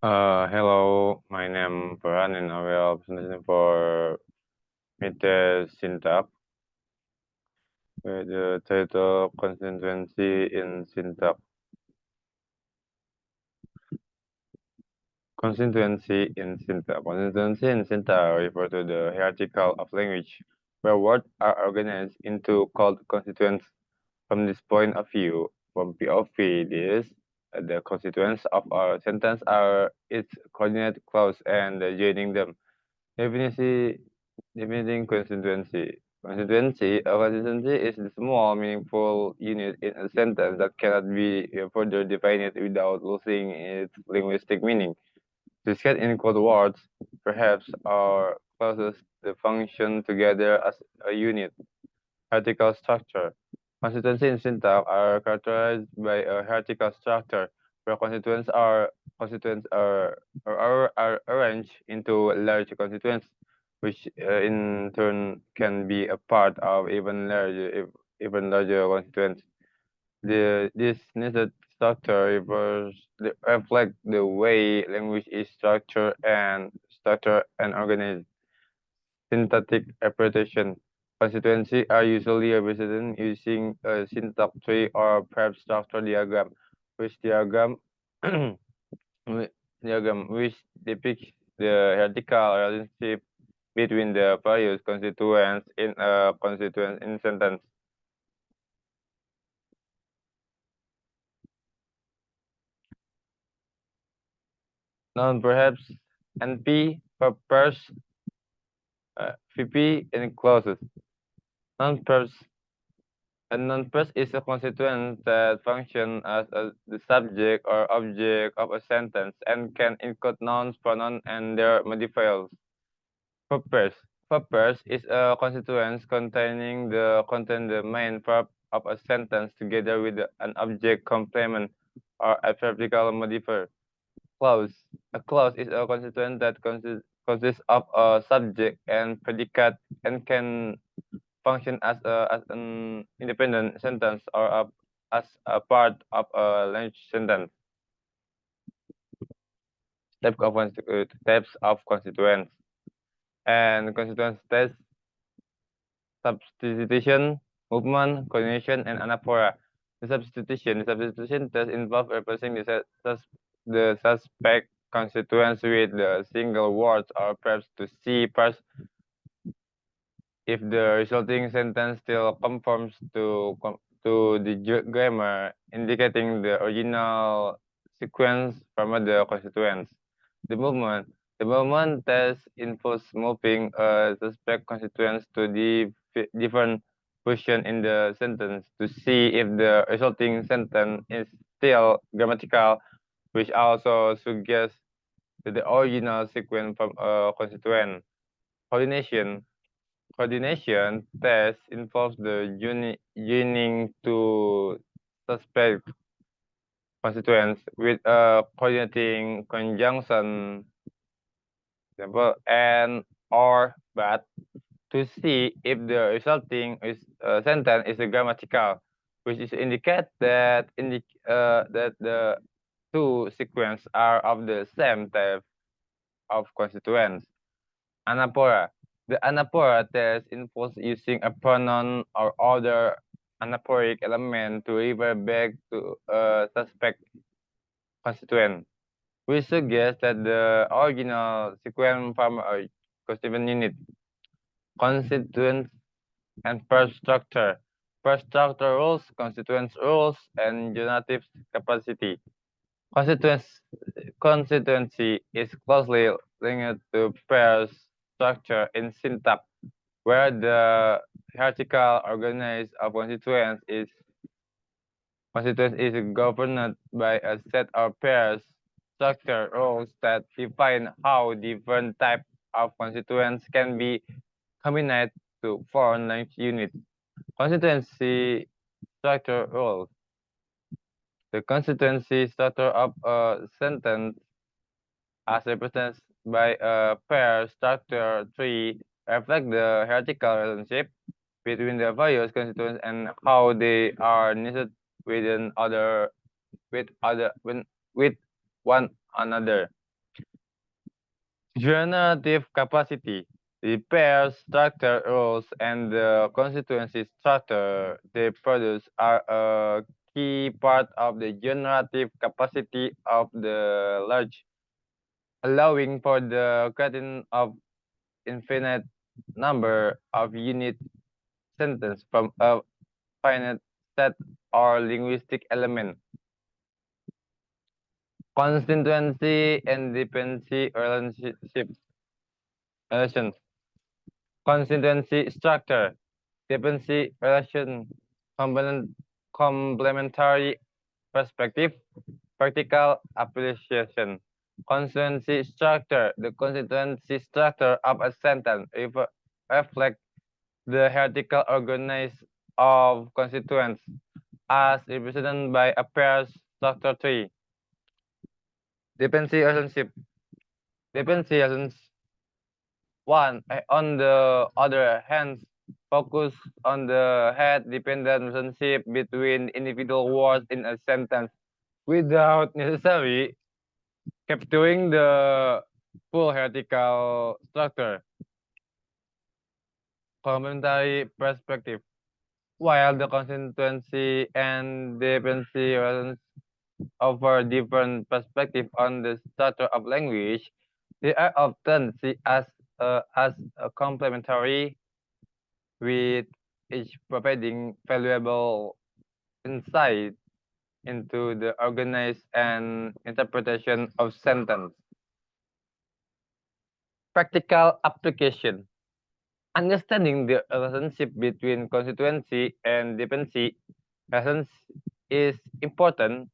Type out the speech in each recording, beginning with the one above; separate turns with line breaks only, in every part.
Hello, my name is Farhan and I will presentation for Mite Syntax with the title Constituency in Syntax. Constituency in syntax. Constituency in syntax refer to the hierarchical of language, where words are organized into called constituents. From this point of view, from POV, the constituents of a sentence are its coordinate clause and joining them. Definiting constituency. A constituency is the small, meaningful unit in a sentence that cannot be further defined without losing its linguistic meaning. Discussed in code words, perhaps, are clauses that function together as a unit. Hierarchical structure. Constituency in syntax are characterized by a hierarchical structure where constituents are arranged into large constituents, which in turn can be a part of even larger constituents. This nested structure reflect the way language is structured and organized. Syntactic interpretation. Constituency are usually represented using a syntax tree or perhaps structure diagram, which diagram which depicts the hierarchical relationship between the various constituents in a constituent in sentence. Noun perhaps NP purpose VP in clauses. Noun perhaps A non-pers is a constituent that functions as the subject or object of a sentence and can include nouns, pronouns, and their modifiers. Purpose. Purpose is a constituent containing the main verb of a sentence together with an object complement or adverbial modifier. Clause. A clause is a constituent that consists of a subject and predicate and can function as an independent sentence or as a part of a language sentence. Types of constituents and constituent test: substitution, movement, coordination, and anaphora. The substitution test involves replacing the suspect constituents with the single words or perhaps to see first if the resulting sentence still conforms to the grammar, indicating the original sequence from the constituents. The movement test involves moving a suspect constituents to different position in the sentence to see if the resulting sentence is still grammatical, which also suggests to the original sequence from a constituent. Coordination Coordination test involves the joining to suspect constituents with a coordinating conjunction, example, and or but to see if the resulting sentence is grammatical, which is indicate that that the two sequences are of the same type of constituents. Anaphora. The anaphora test involves using a pronoun or other anaphoric element to refer back to a suspect constituent. We suggest that the original sequence from a constituent unit, constituents, and first structure. First structure rules, constituents rules, and generative capacity. Constituency is closely linked to pairs structure in syntax, where the hierarchical organization of constituents is governed by a set of pairs structure rules that define how different types of constituents can be combined to form language units. Constituency structure rules. The constituency structure of a sentence as represented by a pair structure tree reflect the hierarchical relationship between the various constituents and how they are knitted with with one another. Generative capacity. The pair structure rules and the constituency structure they produce are a key part of the generative capacity of the large, allowing for the creation of infinite number of unit sentence from a finite set or linguistic element. Constituency and dependency relations. Constituency structure. Dependency relation. Complementary perspective. Practical appreciation. Constituency structure. The constituency structure of a sentence reflects the hierarchical organization of constituents as represented by a pair structure tree. Dependency relationship. Dependency relations on the other hand, focus on the head-dependent relationship between individual words in a sentence without necessarily capturing the full hierarchical structure. Complementary perspective. While the constituency and dependency relations offer different perspectives on the structure of language, they are often seen as a complementary, with each providing valuable insight into the organized and interpretation of sentence. Practical application. Understanding the relationship between constituency and dependency relations is important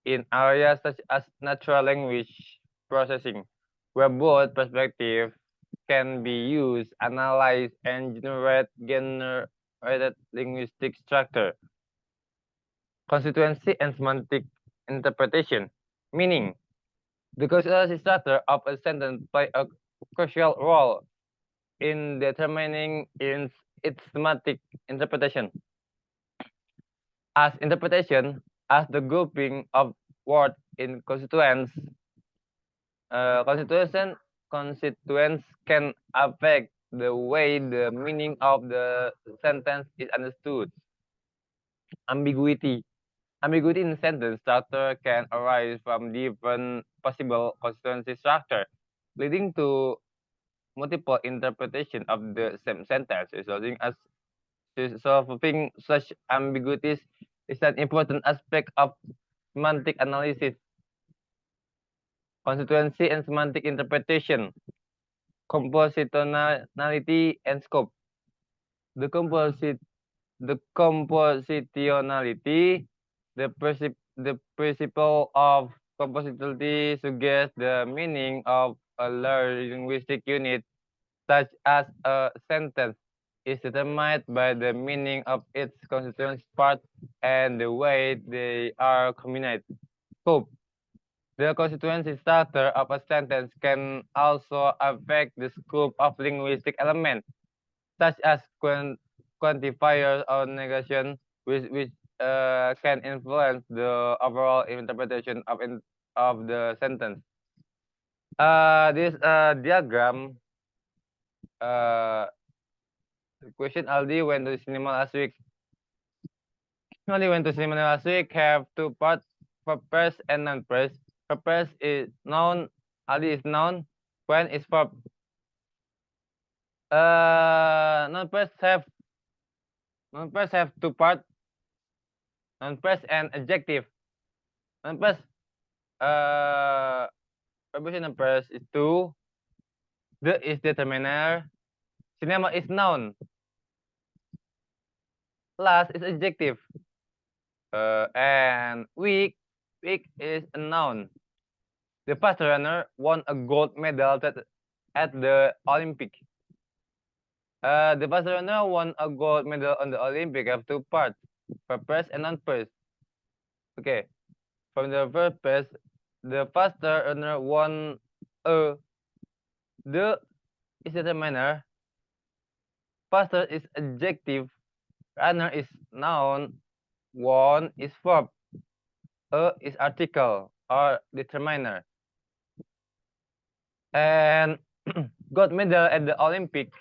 in areas such as natural language processing, where both perspectives can be used, analyze, and generate generated linguistic structure. Constituency and semantic interpretation. Meaning, the constituency structure of a sentence play a crucial role in determining its semantic interpretation. As interpretation, as the grouping of words in constituents can affect the way the meaning of the sentence is understood. Ambiguity. Ambiguity in sentence structure can arise from different possible constituency structure, leading to multiple interpretation of the same sentence, resulting as solving such ambiguities is an important aspect of semantic analysis. Constituency and semantic interpretation. Compositionality and scope. The compositionality, the principle of compositionality suggests the meaning of a large linguistic unit, such as a sentence, is determined by the meaning of its constituent parts and the way they are combined. Scope. The constituency structure of a sentence can also affect the scope of linguistic elements, such as quantifiers or negation, which can influence the overall interpretation of the sentence. This diagram, question Aldi went to cinema last week. Aldi went to cinema last week have two parts, purpose and non-purpose. Purpose is noun, Aldi is noun, when is verb. Non-purpose have two parts, non-purpose and adjective. Non-purpose, preposition non-purpose is to, the is determiner, cinema is noun, last is adjective, and week is a noun. The fast runner won a gold medal at the Olympic. The fast runner won a gold medal on the Olympic have two parts, purpose and non-purpose. Okay, from the purpose, the faster runner won a, the is determiner, faster is adjective, runner is noun, won is verb, a is article or determiner. and got medal at the Olympic.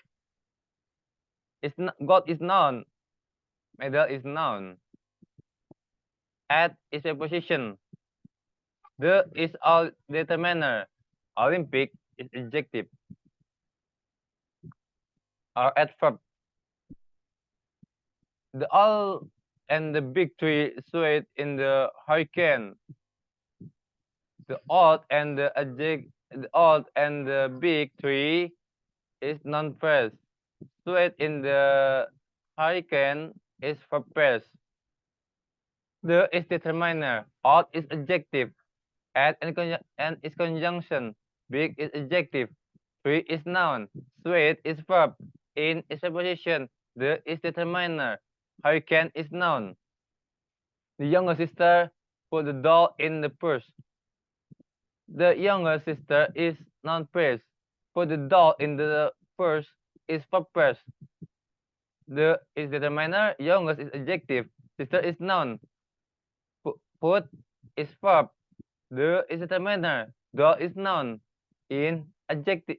God is noun. Medal is noun. At is a position. The is all determiner. Olympic is adjective or adverb. The all and the big tree swayed in the hurricane. The old and the big tree is non-phrase. Swayed in the hurricane is for phrase. The is determiner. Odd is adjective. At and is conjunction. Big is adjective. Tree is noun. Swayed is verb. In is preposition. The is determiner. Hurricane is noun. The younger sister put the doll in the purse. The younger sister is non-phrase. Put the doll in the purse is verb phrase. The is determiner. Youngest is adjective. Sister is noun. Put is verb. The is determiner. Doll is noun. In adjective.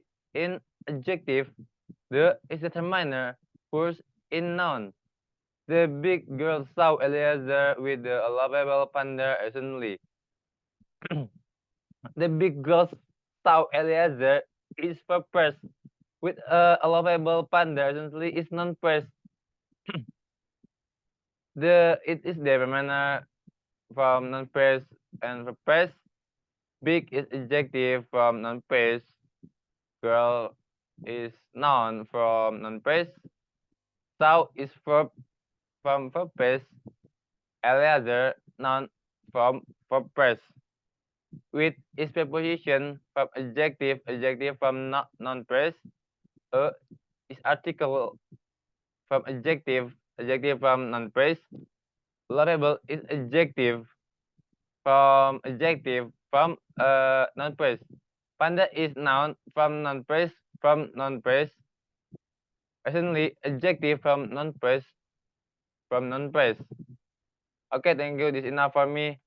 The is determiner. Purse in noun. The big girl saw Eliezer with the lovable panda recently. The big girl saw Eliezer is verb phrase. With a lovable panda recently is non-phrase. It is determiner from non-phrase and verb phrase. Big is adjective from non-phrase. Girl is noun from non-phrase. Saw is verb from verb phrase. Eliezer noun from verb phrase. With is preposition from adjective from non-phrase. Is article from adjective from non-phrase. Lovable is adjective from non-phrase. Panda is noun from non-phrase Recently adjective from non-phrase Okay, thank you. This is enough for me.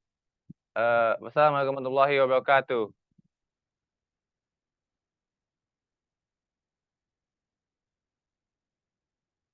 Wassalamualaikum warahmatullahi wabarakatuh.